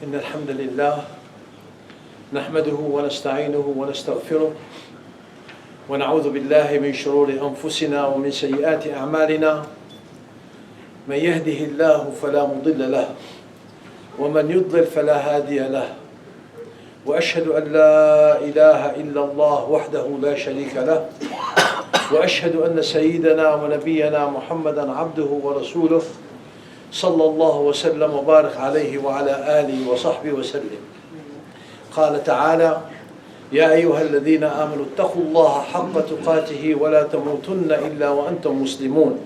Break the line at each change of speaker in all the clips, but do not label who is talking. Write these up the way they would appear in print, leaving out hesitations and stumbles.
إن الحمد لله نحمده ونستعينه ونستغفره ونعوذ بالله من شرور أنفسنا ومن سيئات أعمالنا من يهده الله فلا مضل له ومن يضلل فلا هادي له وأشهد أن لا إله إلا الله وحده لا شريك له وأشهد أن سيدنا ونبينا محمدا عبده ورسوله صلى الله وسلم وبارك عليه وعلى آله وصحبه وسلم. قال تعالى: يا أيها الذين آمنوا اتقوا الله حق تقاته ولا تموتن إلا وأنتم مسلمون.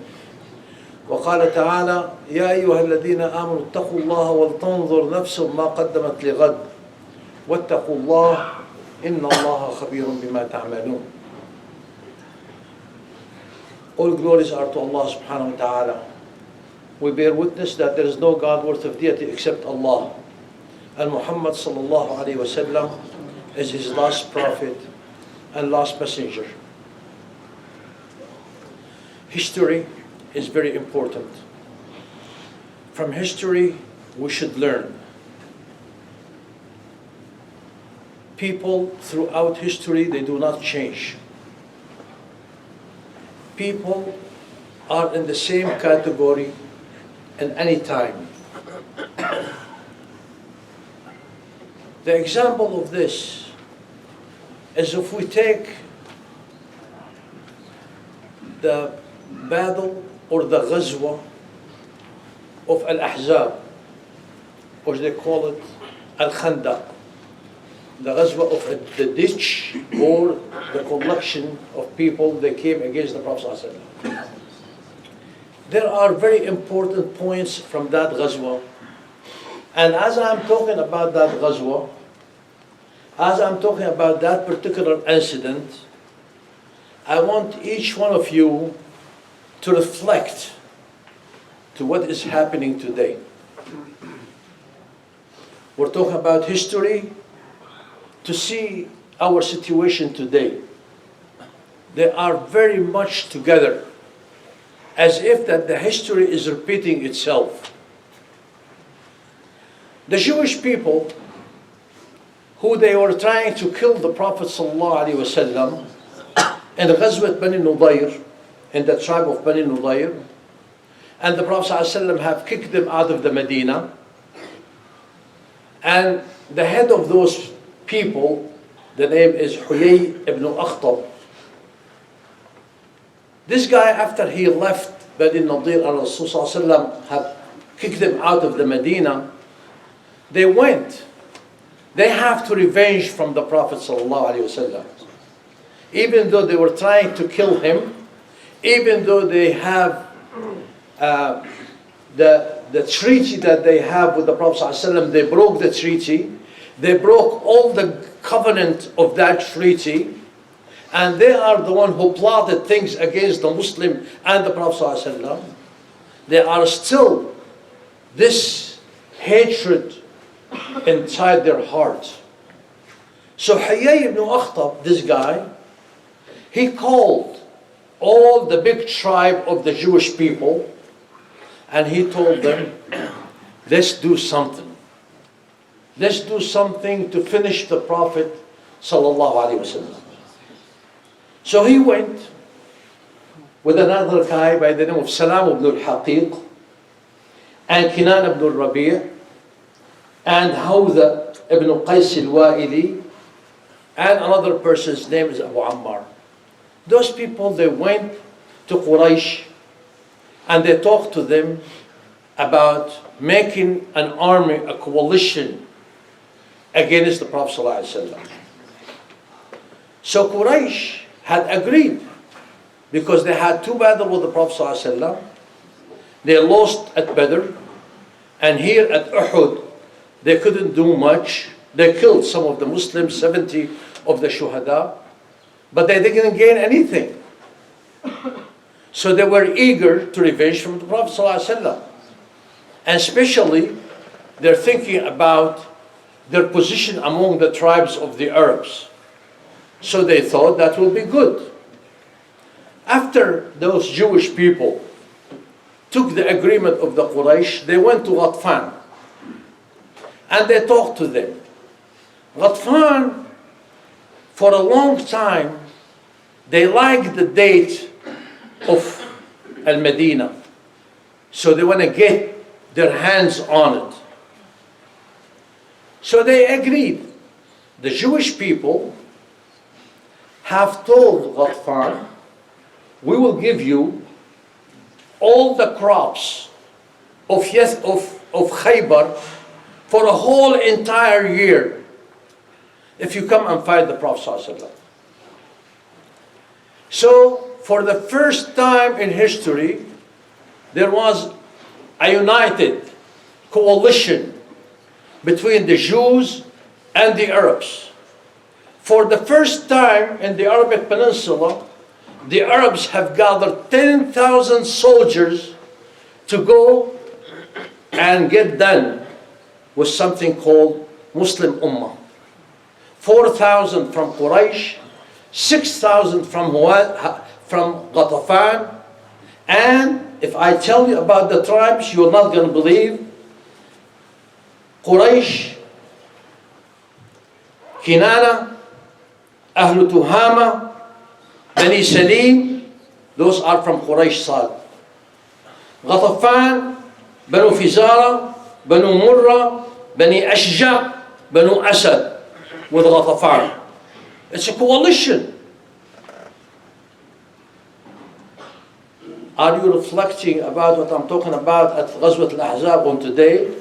وقال تعالى: يا أيها الذين آمنوا اتقوا الله ولتنظر نفس ما قدمت لغد واتقوا الله إن الله خبير بما تعملون. All glories are to Allah subhanahu wa ta'ala. We bear witness that there is no God worthy of deity except Allah. And Muhammad sallallahu alayhi wa sallam is his last prophet and last messenger. History is very important. From history we should learn. People throughout history, they do not change. People are in the same category in any time. The example of this is if we take the battle or the Ghazwa of Al-Ahzab, or they call it Al-Khandaq, the Ghazwa of the ditch or the collection of people that came against the Prophet ﷺ. There are very important points from that Ghazwa. And as I'm talking about that Ghazwa, as I'm talking about that particular incident, I want each one of you to reflect to what is happening today. We're talking about history to see our situation today. They are very much together, as if that the history is repeating itself. The Jewish people, who they were trying to kill the Prophet ﷺ in the Ghazwat Bani Nudayr, in the tribe of Bani Nudayr, and the Prophet ﷺ have kicked them out of the Medina, and the head of those people, the name is Huyay ibn Akhtab. This guy, after he left Bani Nadir and Rasul ﷺ had kicked them out of the Medina, they went. They have to revenge from the Prophet ﷺ. Even though they were trying to kill him, even though they have the treaty that they have with the Prophet ﷺ, they broke the treaty. They broke all the covenant of that treaty, and they are the one who plotted things against the Muslim and the Prophet ﷺ. There are still this hatred inside their heart. So Huyay ibn Akhtab, this guy, he called all the big tribe of the Jewish people, and he told them, let's do something. Let's do something to finish the Prophet sallallahu alaihi wasallam. So he went with another guy by the name of Salam ibn al-Haqiq, and Kinan ibn al-Rabi', and Hawza ibn Qais al-Wa'ili, and another person's name is Abu Ammar. Those people, they went to Quraysh and they talked to them about making an army, a coalition against the Prophet ﷺ. So Quraysh had agreed, because they had two battles with the Prophet ﷺ. They lost at Badr, and here at Uhud they couldn't do much. They killed some of the Muslims, 70 of the shuhada, but they didn't gain anything. So they were eager to revenge from the Prophet ﷺ. And especially they're thinking about their position among the tribes of the Arabs. So they thought that will be good. After those Jewish people took the agreement of the Quraysh, they went to Ghatfan. and they talked to them. Ghatfan, for a long time, they liked the date of Al-Medina. So they want to get their hands on it. So they agreed. The Jewish people have told Ghatfan, we will give you all the crops of Khaybar for a whole entire year if you come and fight the Prophet ﷺ. So for the first time in history, there was a united coalition between the Jews and the Arabs. For the first time in the Arabic Peninsula, the Arabs have gathered 10,000 soldiers to go and get done with something called Muslim Ummah. 4,000 from Quraysh, 6,000 from Ghatafan, and if I tell you about the tribes, you're not going to believe. Quraysh, Kinana, Ahl Tuhama, Bani Salim, those are from Quraysh side. Ghatafan, Banu Fizara, Banu Murra, Bani Ashja, Banu Asad with Ghatafan. It's a coalition. Are you reflecting about what I'm talking about at Ghazwat al-Ahzab on today?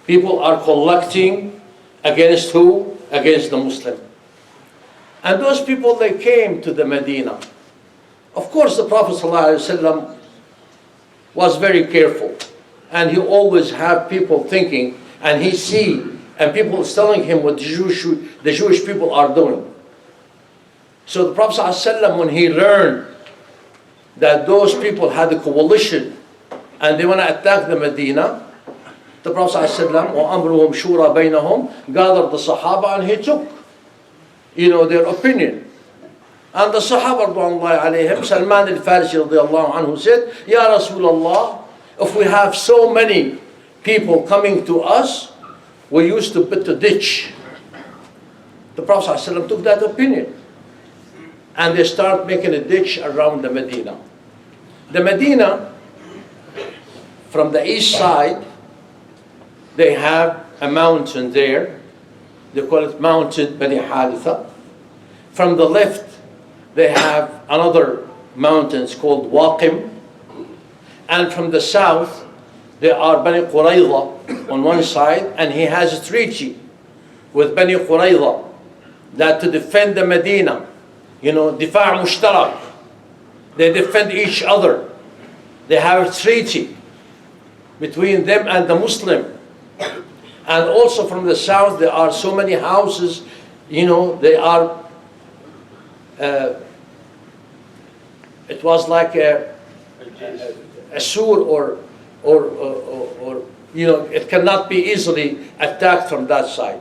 People are collecting against who? Against the Muslim. And those people, they came to the Medina. Of course, the Prophet ﷺ was very careful. And he always had people thinking, and he see, and people telling him what the Jewish people are doing. So the Prophet ﷺ, when he learned that those people had a coalition and they want to attack the Medina, the Prophet ﷺ, وَأَمْرُهُمْ شُورَى بَيْنَهُمْ, gathered the Sahaba and he took, their opinion. And the Sahaba, radiyallahu alayhim, Salman al-Farisi radiyallahu anhu said, Ya Rasulullah, if we have so many people coming to us, we used to put a ditch. The Prophet ﷺ took that opinion. And they start making a ditch around the Medina. The Medina, from the east side, they have a mountain there. They call it Mountain Bani Haritha. From the left, they have another mountain called Waqim. And from the south, there are Bani Qurayza on one side, and he has a treaty with Bani Qurayza that to defend the Medina. Difa' mushtarak. They defend each other. They have a treaty between them and the Muslim. And also from the south, there are so many houses, they are, it was like a sur or it cannot be easily attacked from that side.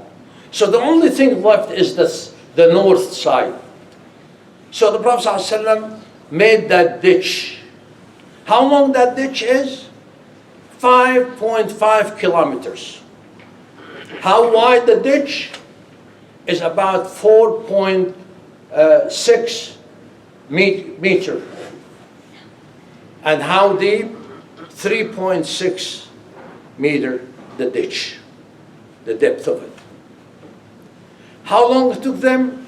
So the only thing left is the north side. So the Prophet ﷺ made that ditch. How long that ditch is? 5.5 kilometers. How wide the ditch? Is about 4.6 meter. And how deep? 3.6 meter, the ditch, the depth of it. How long it took them?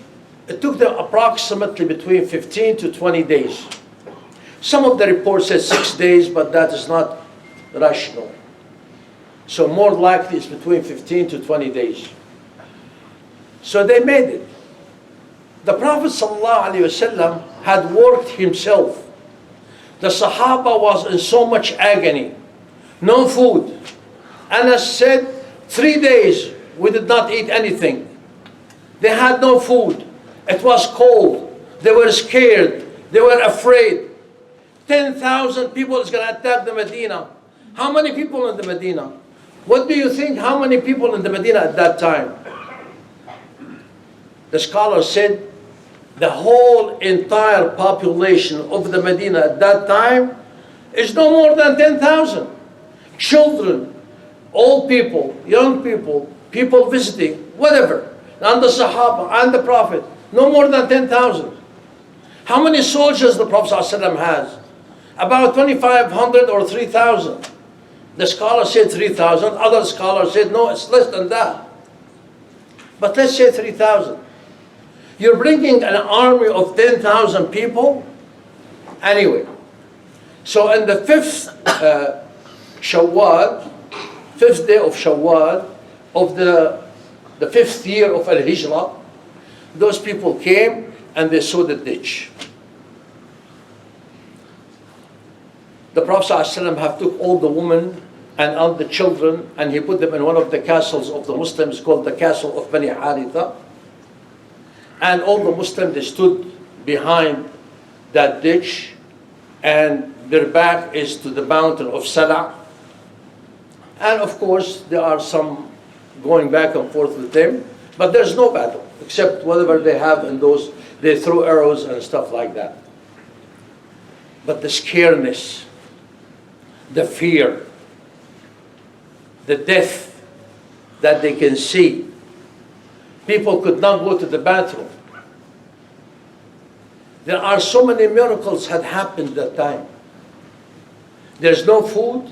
It took them approximately between 15 to 20 days. Some of the reports said 6 days, but that is not rational. So more likely it's between 15 to 20 days. So they made it. The Prophet ﷺ had worked himself. The Sahaba was in so much agony. No food. Anas said, 3 days we did not eat anything. They had no food. It was cold. They were scared. They were afraid. 10,000 people is going to attack the Medina. How many people in the Medina? What do you think? How many people in the Medina at that time? The scholar said the whole entire population of the Medina at that time is no more than 10,000. Children, old people, young people, people visiting, whatever, and the Sahaba and the Prophet, no more than 10,000. How many soldiers the Prophet ﷺ has? About 2,500 or 3,000. The scholar said 3,000, other scholars said no, it's less than that. But let's say 3,000. You're bringing an army of 10,000 people? Anyway, so in the fifth Shawwal, fifth day of Shawwal, of the fifth year of Al-Hijrah, those people came and they saw the ditch. The Prophet ﷺ have took all the women and all the children and he put them in one of the castles of the Muslims called the castle of Bani Haritha. And all the Muslims, they stood behind that ditch and their back is to the mountain of Salah. And of course, there are some going back and forth with them, but there's no battle, except whatever they have in those, they throw arrows and stuff like that. But the scareness, the fear, the death that they can see. People could not go to the bathroom. There are so many miracles had happened that time. There's no food.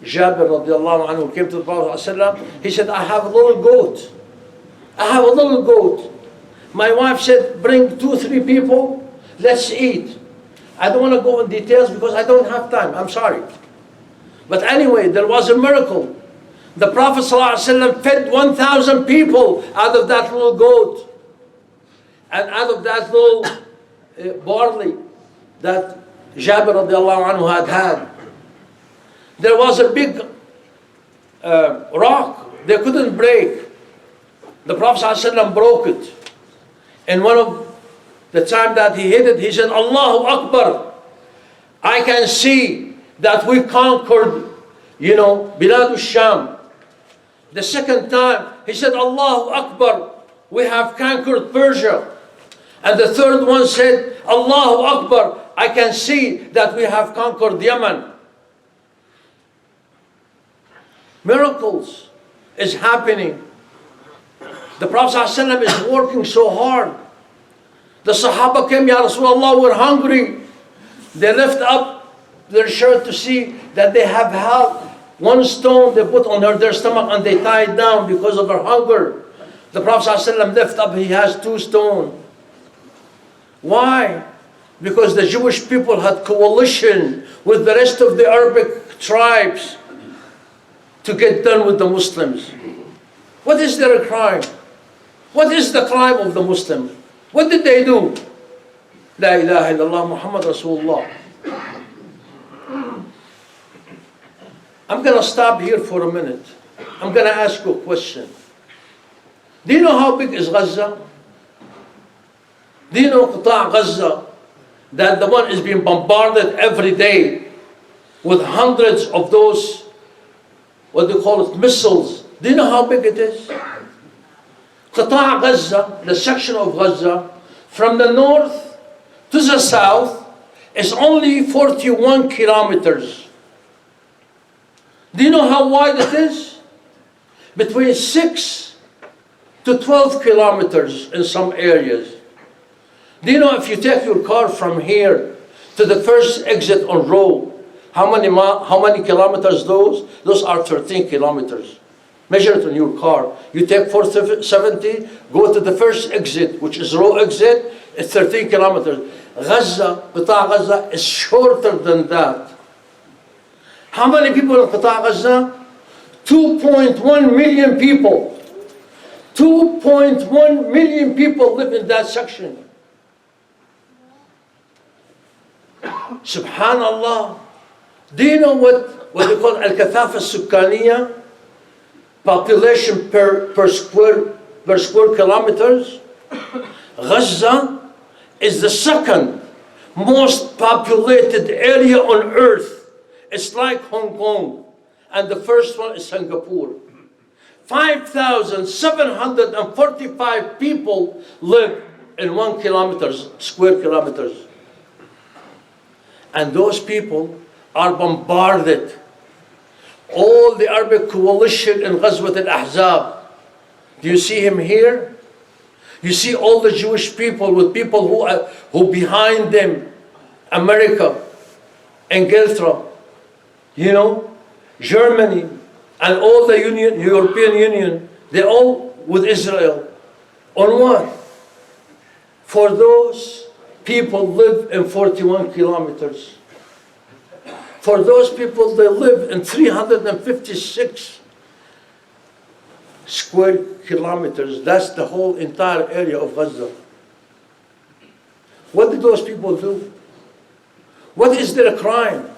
Jabir radiallahu anhu came to the Prophet ﷺ. He said, I have a little goat. I have a little goat. My wife said, bring 2-3 people, let's eat. I don't want to go in details because I don't have time, I'm sorry. But anyway, there was a miracle. The Prophet ﷺ fed 1,000 people out of that little goat. And out of that little barley that Jabir radiallahu anhu had. There was a big rock they couldn't break. The Prophet ﷺ broke it. And one of the time that he hit it, he said, Allahu Akbar. I can see that we conquered, Bilad al-Sham. The second time, he said, Allahu Akbar. We have conquered Persia. And the third one said, Allahu Akbar. I can see that we have conquered Yemen. Miracles is happening. The Prophet ﷺ is working so hard. The Sahaba came, Ya Rasulullah, we're hungry. They lift up their shirt to see that they have had one stone they put on their stomach and they tie it down because of their hunger. The Prophet ﷺ lift up, he has 2 stones. Why? Because the Jewish people had coalition with the rest of the Arabic tribes to get done with the Muslims. What is their crime? What is the crime of the Muslims? What did they do? La ilaha illallah Muhammad Rasulullah. I'm going to stop here for a minute. I'm going to ask you a question. Do you know how big is Gaza? Do you know Qata' Gaza? That the one is being bombarded every day with hundreds of those, what do you call it, missiles. Do you know how big it is? Qata' Gaza, the section of Gaza, from the north to the south, is only 41 kilometers. Do you know how wide it is? Between 6 to 12 kilometers in some areas. Do you know if you take your car from here to the first exit on road, how many kilometers those? Those are 13 kilometers. Measure it on your car. You take 470, go to the first exit, which is row exit, it's 13 kilometers. Gaza, Qata' Gaza is shorter than that. How many people in Qata' Gaza? 2.1 million people. 2.1 million people live in that section. Subhanallah. Do you know what they call al-kathafa sukkaniya? Population per square kilometers? Gaza is the second most populated area on earth. It's like Hong Kong. And the first one is Singapore. 5,745 people live in 1 square kilometers. And those people are bombarded. all the Arabic coalition in Ghazwat al-Ahzab. Do you see him here? You see all the Jewish people with people who behind them, America, Inglaterra, Germany, and all the European Union, they're all with Israel. On what? For those people live in 41 kilometers. For those people, they live in 356 square kilometers. That's the whole entire area of Gaza. What did those people do? What is their crime?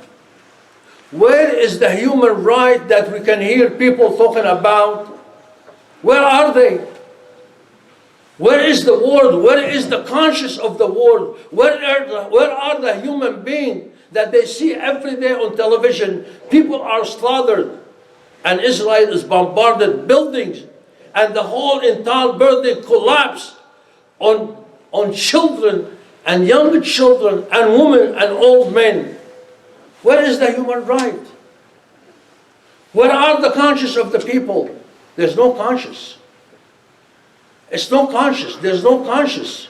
Where is the human right that we can hear people talking about? Where are they? Where is the world? Where is the conscience of the world? Where are the human beings that they see every day on television? People are slaughtered, and Israel is bombarded buildings, and the whole entire building collapsed on children and young children and women and old men. Where is the human right? Where are the conscience of the people? There's no conscience. It's no conscience. There's no conscience.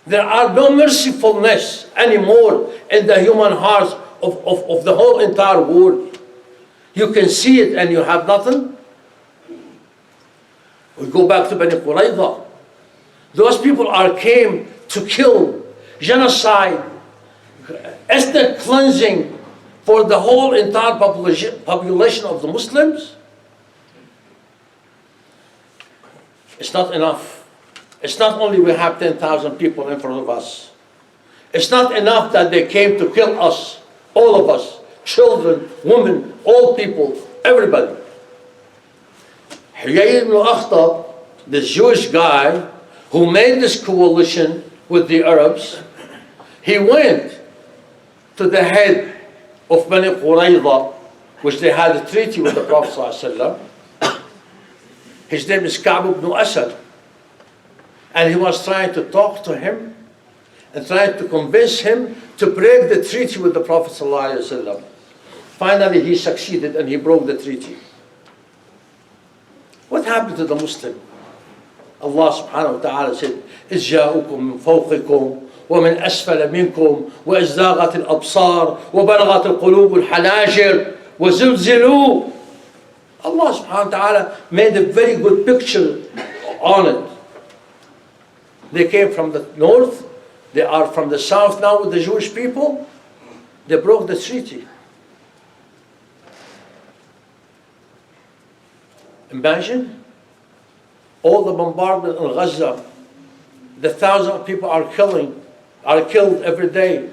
There are no mercifulness anymore in the human hearts of the whole entire world. You can see it and you have nothing. We go back to Bani Qurayza. Those people came to kill, genocide, ethnic cleansing for the whole entire population of the Muslims. It's not enough. It's not only we have 10,000 people in front of us. It's not enough that they came to kill us, all of us, children, women, old people, everybody. Huyay ibn Akhtab, this Jewish guy who made this coalition with the Arabs, he went to the head of Bani Qurayza, which they had a treaty with the Prophet ﷺ. His name is Ka'b ibn Asad. And he was trying to talk to him and trying to convince him to break the treaty with the Prophet ﷺ. Finally, he succeeded and he broke the treaty. What happened to the Muslim? Allah subhanahu wa ta'ala said, إِذْ جَاءُكُم مِّن فَوْقِكُمْ وَمِنْ أَسْفَلَ مِنْكُمْ وَإِزْدَاغَتِ الْأَبْصَارُ وَبَلَغَتِ الْقُلُوبُ الْحَنَاجِرَ وَزُلْزِلُوا. Allah subhanahu wa ta'ala made a very good picture on it. They came from the north, they are from the south now with the Jewish people. They broke the treaty. Imagine all the bombardment in Gaza, the thousands of people are killed every day.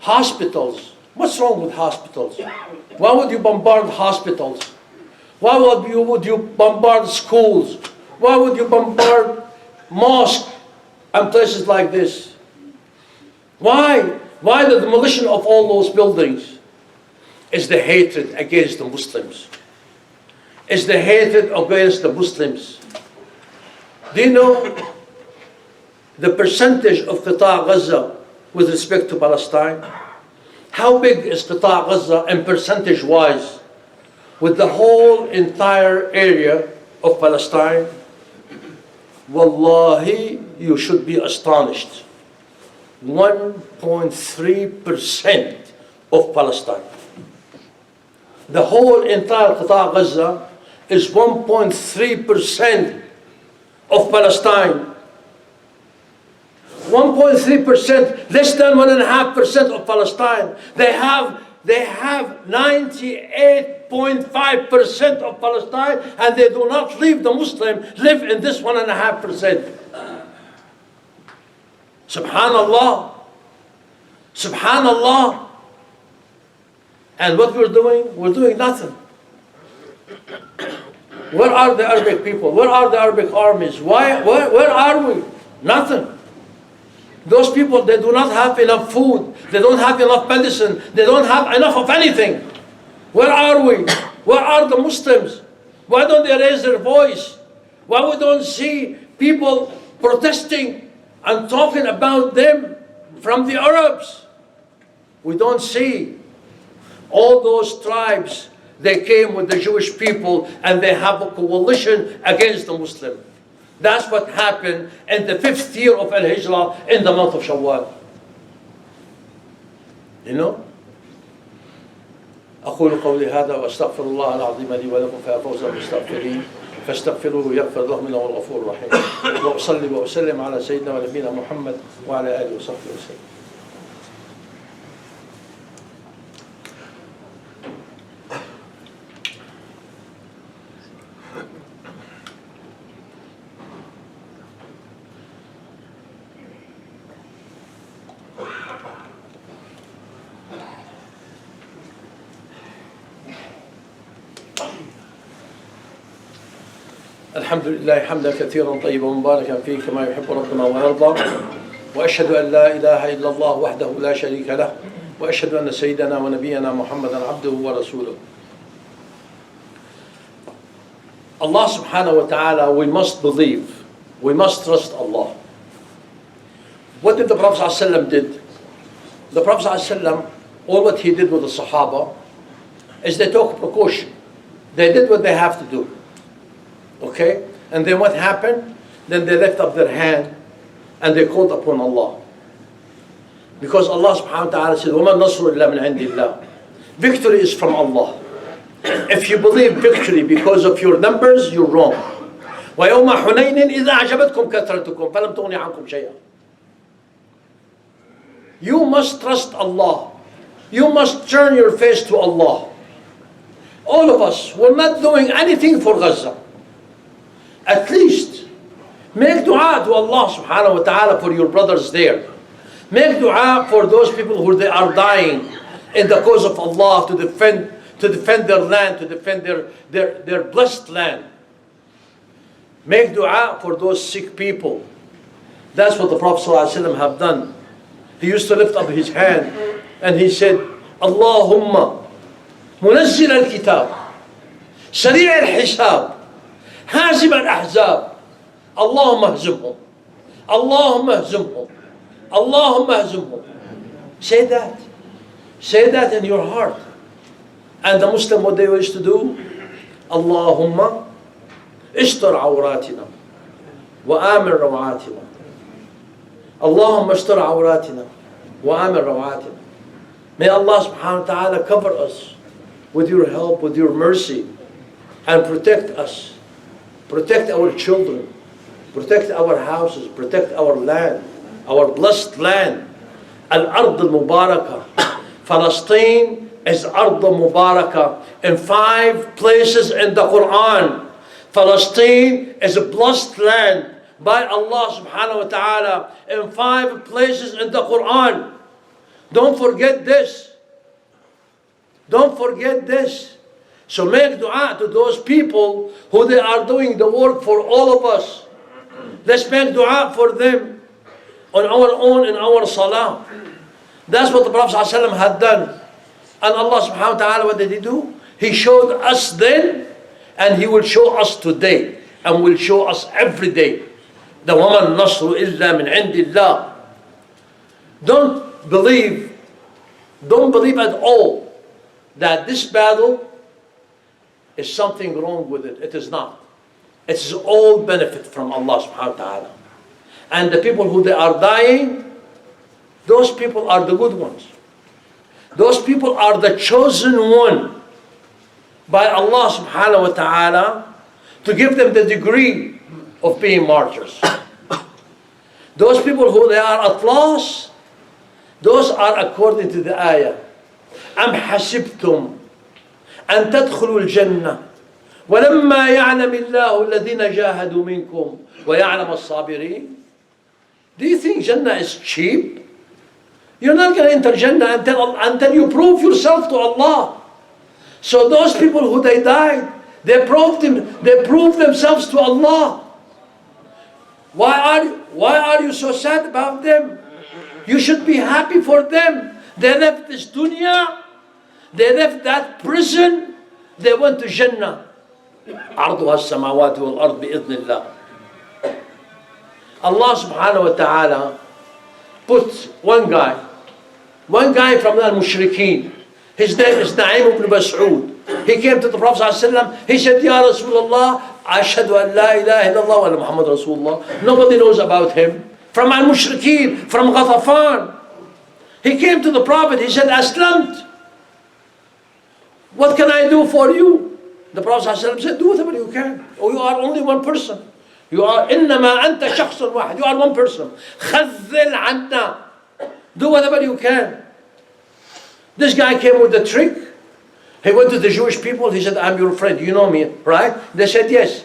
Hospitals. What's wrong with hospitals? Why would you bombard hospitals? Why would you bombard schools? Why would you bombard mosques and places like this? Why? Why the demolition of all those buildings? Is the hatred against the Muslims. Is the hatred against the Muslims. Do you know the percentage of Qita' Gaza with respect to Palestine? How big is Qita' Gaza in percentage-wise with the whole entire area of Palestine? Wallahi, you should be astonished. 1.3% of Palestine. The whole entire Qita' Gaza is 1.3% of Palestine. 1.3%, less than 1.5% of Palestine. They have 98.5% of Palestine, and they do not leave the Muslim live in this 1.5%. Subhanallah. Subhanallah. And what we're doing? We're doing nothing. Where are the Arabic people? Where are the Arabic armies? Where are we? Nothing. Those people, they do not have enough food. They don't have enough medicine. They don't have enough of anything. Where are we? Where are the Muslims? Why don't they raise their voice? Why we don't see people protesting and talking about them from the Arabs? We don't see. All those tribes, they came with the Jewish people and they have a coalition against the Muslim. That's what happened in the 5th year of Al-Hijrah in the month of Shawwal. You know? أقول قولي هذا وأستغفر الله العظيم لي ولكم فيا فوز المستغفرين فاستغفروه يغفر لهم إنه هو الغفور الرحيم وأصلي وأسلم على سيدنا ونبينا محمد وعلى آله وصحبه وسلم. الحمد لله حمدا كثيرا طيبا مباركا فيه كما يحب ربنا ويرضى وأشهد أن لا إله إلا الله وحده لا شريك له وأشهد أن سيدنا ونبينا محمدا عبده ورسوله. Allah subhanahu wa ta'ala, we must believe, we must trust Allah. What did the Prophet ﷺ did? The Prophet ﷺ, all what he did with the Sahaba is they took precaution. They did what they have to do. Okay? And then what happened? Then they left up their hand and they called upon Allah. Because Allah subhanahu wa ta'ala said, وَمَا النَّصْرُ إِلَّا مِنْ عِنْدِ اللَّهِ. Victory is from Allah. If you believe victory because of your numbers, you're wrong. وَيَوْمَ حُنَيْنٍ إِذَا أَعْجَبَتْكُمْ كَثْرَتُكُمْ فَلَمْ تُغْنِ عَنْكُمْ شَيْئًا. You must trust Allah. You must turn your face to Allah. All of us, we're not doing anything for Gaza. At least make dua to Allah subhanahu wa ta'ala for your brothers there. Make dua for those people who they are dying in the cause of Allah to defend their land, to defend their blessed land. Make dua for those sick people. That's what the Prophet ﷺ have done. He used to lift up his hand and he said, Allahumma munazzil al-kitab, sari' al-hisab, هازم الأحزاب اللهم اهزمهم اللهم اهزمهم اللهم اهزمهم. Say that. Say that in your heart. And the Muslim, what they used to do, اللهم استر عوراتنا وآمن روعاتنا اللهم استر عوراتنا وآمن روعاتنا. May Allah subhanahu wa ta'ala cover us with your help, with your mercy, and protect us. Protect our children, protect our houses, protect our land, our blessed land. Al-Ard al-Mubarakah. Palestine is Ard al-Mubarakah in 5 places in the Quran. Palestine is a blessed land by Allah subhanahu wa ta'ala in 5 places in the Quran. Don't forget this. Don't forget this. So make dua to those people who they are doing the work for all of us. Let's make dua for them on our own in our salah. That's what the Prophet ﷺ had done. And Allah subhanahu wa ta'ala, what did he do? He showed us then and he will show us today and will show us every day. The وَمَا النَّصْرُ إِلَّا مِنْ عِنْدِ اللَّهِ. Don't believe at all that this battle is something wrong with it. It is not. It is all benefit from Allah subhanahu wa ta'ala. And the people who they are dying, those people are the good ones. Those people are the chosen one by Allah subhanahu wa ta'ala to give them the degree of being martyrs. Those people who they are at loss, those are according to the ayah. أَمْ حَسِبْتُمْ أن تدخلوا الجنة ولما يعلم الله الذين جاهدوا منكم ويعلم الصابرين. Do you think Jannah is cheap? You're not going to enter Jannah until you prove yourself to Allah. So those people who they died, they proved themselves to Allah. Why are you so sad about them? You should be happy for them. They left this dunya. They left that prison. They went to Jannah. عرضها السماوات والأرض بإذن الله. Allah subhanahu wa ta'ala put one guy from the mushrikeen. His name is Na'im ibn Mas'ud. He came to the Prophet ﷺ. He said, Ya Rasulullah, Ashhadu an la ilaha illallah wa anna Muhammad Rasulullah. Nobody knows about him. From al-Mushrikeen, from Ghatafan. He came to the Prophet. He said, Aslamt. What can I do for you? The Prophet ﷺ said, do whatever you can. Oh, you are only one person. You are إنما أنت شخص واحد. You are one person. خذل عنا. Do whatever you can. This guy came with a trick. He went to the Jewish people. He said, I'm your friend. You know me, right? They said, yes.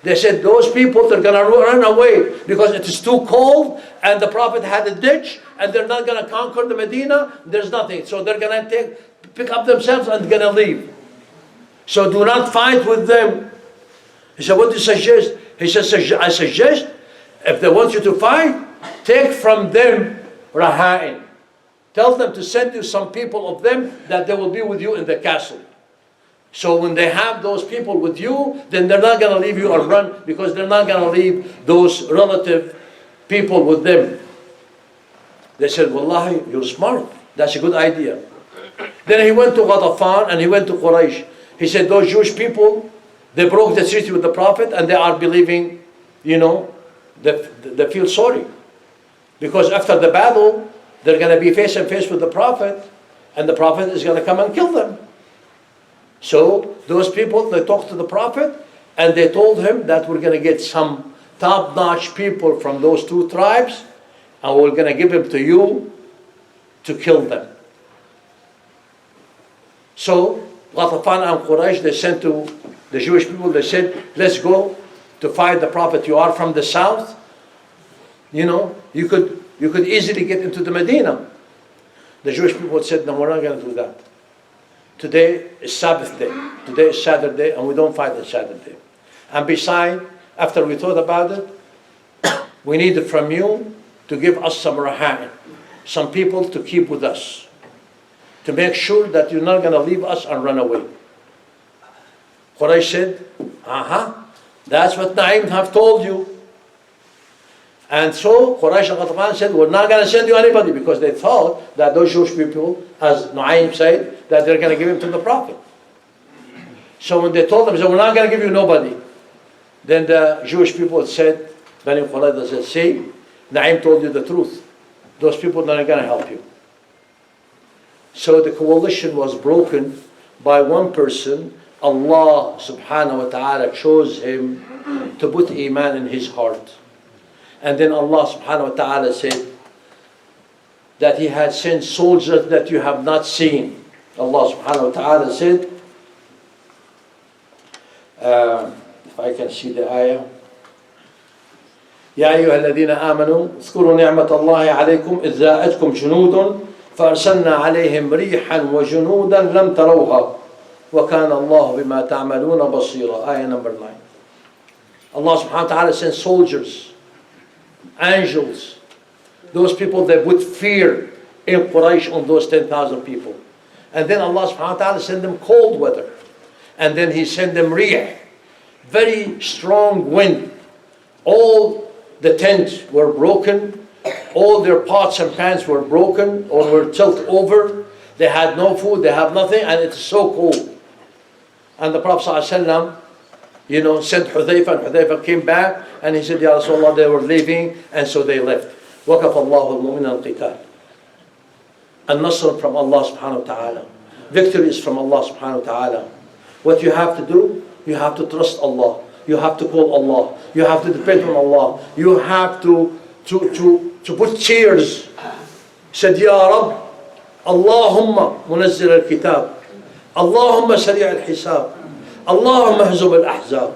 They said, those people, they're going to run away because it is too cold and the Prophet had a ditch and they're not going to conquer the Medina. There's nothing. So they're going to pick up themselves and going to leave. So do not fight with them. He said, what do you suggest? He says, I suggest, if they want you to fight, take from them Raha'in. Tell them to send you some people of them that they will be with you in the castle. So when they have those people with you, then they're not going to leave you or run because they're not going to leave those relative people with them. They said, Wallahi, you're smart. That's a good idea. Then he went to Ghatafan and he went to Quraysh. He said, those Jewish people, they broke the treaty with the Prophet and they are believing, you know, they feel sorry. Because after the battle, they're going to be face to face with the Prophet and the Prophet is going to come and kill them. So those people, they talked to the Prophet and they told him that we're going to get some top-notch people from those two tribes and we're going to give them to you to kill them. So Ghatafan and Quraysh, they sent to the Jewish people, they said, let's go to fight the Prophet. You are from the south. You know, you could easily get into the Medina. The Jewish people said, no, we're not going to do that. Today is Sabbath day. Today is Saturday, and we don't fight on Saturday. And besides, after we thought about it, we need from you to give us some raha'in, some people to keep with us, to make sure that you're not going to leave us and run away. Quraysh said, that's what Na'im have told you. And so Quraysh and Ghatafan said, we're not going to send you anybody because they thought that those Jewish people, as Na'im said, that they're going to give him to the Prophet. So when they told them, they said, we're not going to give you nobody. Then the Jewish people said, Bani Qurayza said, see, Na'im told you the truth. Those people are not going to help you. So the coalition was broken by one person. Allah subhanahu wa ta'ala chose him to put Iman in his heart. And then Allah subhanahu wa ta'ala said that He had sent soldiers that you have not seen. Allah subhanahu wa ta'ala said, if I can see the ayah, يا أيها الذين آمنوا اذكروا نعمة الله عليكم إذ جاءتكم جنود فأرسلنا عليهم ريحا وجنودا لم تروها وكان الله بما تعملون بصيرا. Ayah number 9. Allah subhanahu wa ta'ala sent soldiers, angels, those people that would fear in Quraysh on those 10,000 people. And then Allah subhanahu wa ta'ala sent them cold weather. And then He sent them rih, very strong wind. All the tents were broken. All their pots and pans were broken or were tilted over. They had no food, they have nothing, and it's so cold. And the Prophet ﷺ, sent Hudayfa, and Hudayfa came back, and he said, Ya Rasulullah, they were leaving, and so they left. وَكَفَ اللَّهُ الْمُؤْمِنَ الْقِتَالِ. An-Nasr from Allah subhanahu wa ta'ala. Victory is from Allah subhanahu wa ta'ala. What you have to do, you have to trust Allah. You have to call Allah. You have to depend on Allah. You have to put cheers. Said, Ya Rabb, Allahumma munazzil al-kitab. Allahumma sari' al-hisab. Allahumma hzum al-ahzab.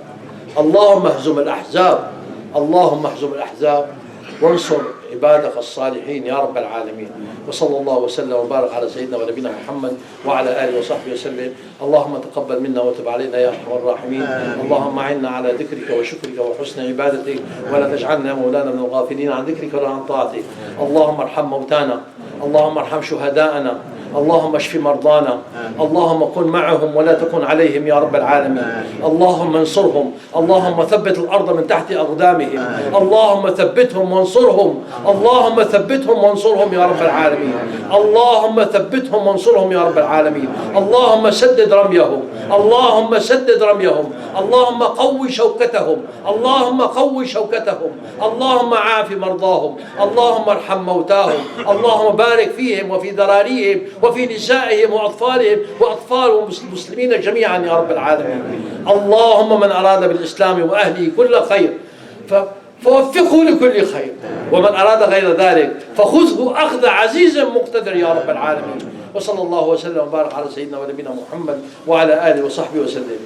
Allahumma hzum al-ahzab. Allahumma hzum al-ahzab. وانصر عبادك الصالحين يا رب العالمين. وصلى الله وسلم وبارك على سيدنا ونبينا محمد وعلى آله وصحبه وسلم. اللهم تقبل منا وتب علينا يا أرحم الراحمين. اللهم أعنا على ذكرك وشكرك وحسن عبادتك ولا تجعلنا مولانا من الغافلين عن ذكرك ولا عن طاعتك. اللهم ارحم موتانا. اللهم ارحم شهداءنا. اللهم اشف مرضانا، اللهم كن معهم ولا تكن عليهم يا رب العالمين، اللهم انصرهم، اللهم ثبت الأرض من تحت أقدامهم، اللهم ثبتهم وانصرهم، اللهم ثبتهم وانصرهم يا رب العالمين، اللهم ثبتهم وانصرهم يا رب العالمين، اللهم سدد رميهم، اللهم سدد رميهم، اللهم قوي شوكتهم، اللهم قوي شوكتهم، اللهم عاف مرضاهم، اللهم ارحم موتاهم، اللهم بارك فيهم وفي ذراريهم وفي نسائهم وأطفالهم وأطفال المسلمين جميعا يا رب العالمين. اللهم من أراد بالإسلام وأهله كل خير فوفقه لكل خير، ومن أراد غير ذلك فخذه أخذ عزيز مقتدر يا رب العالمين. وصلى الله وسلم وبارك على سيدنا ونبينا محمد وعلى آله وصحبه وسلم.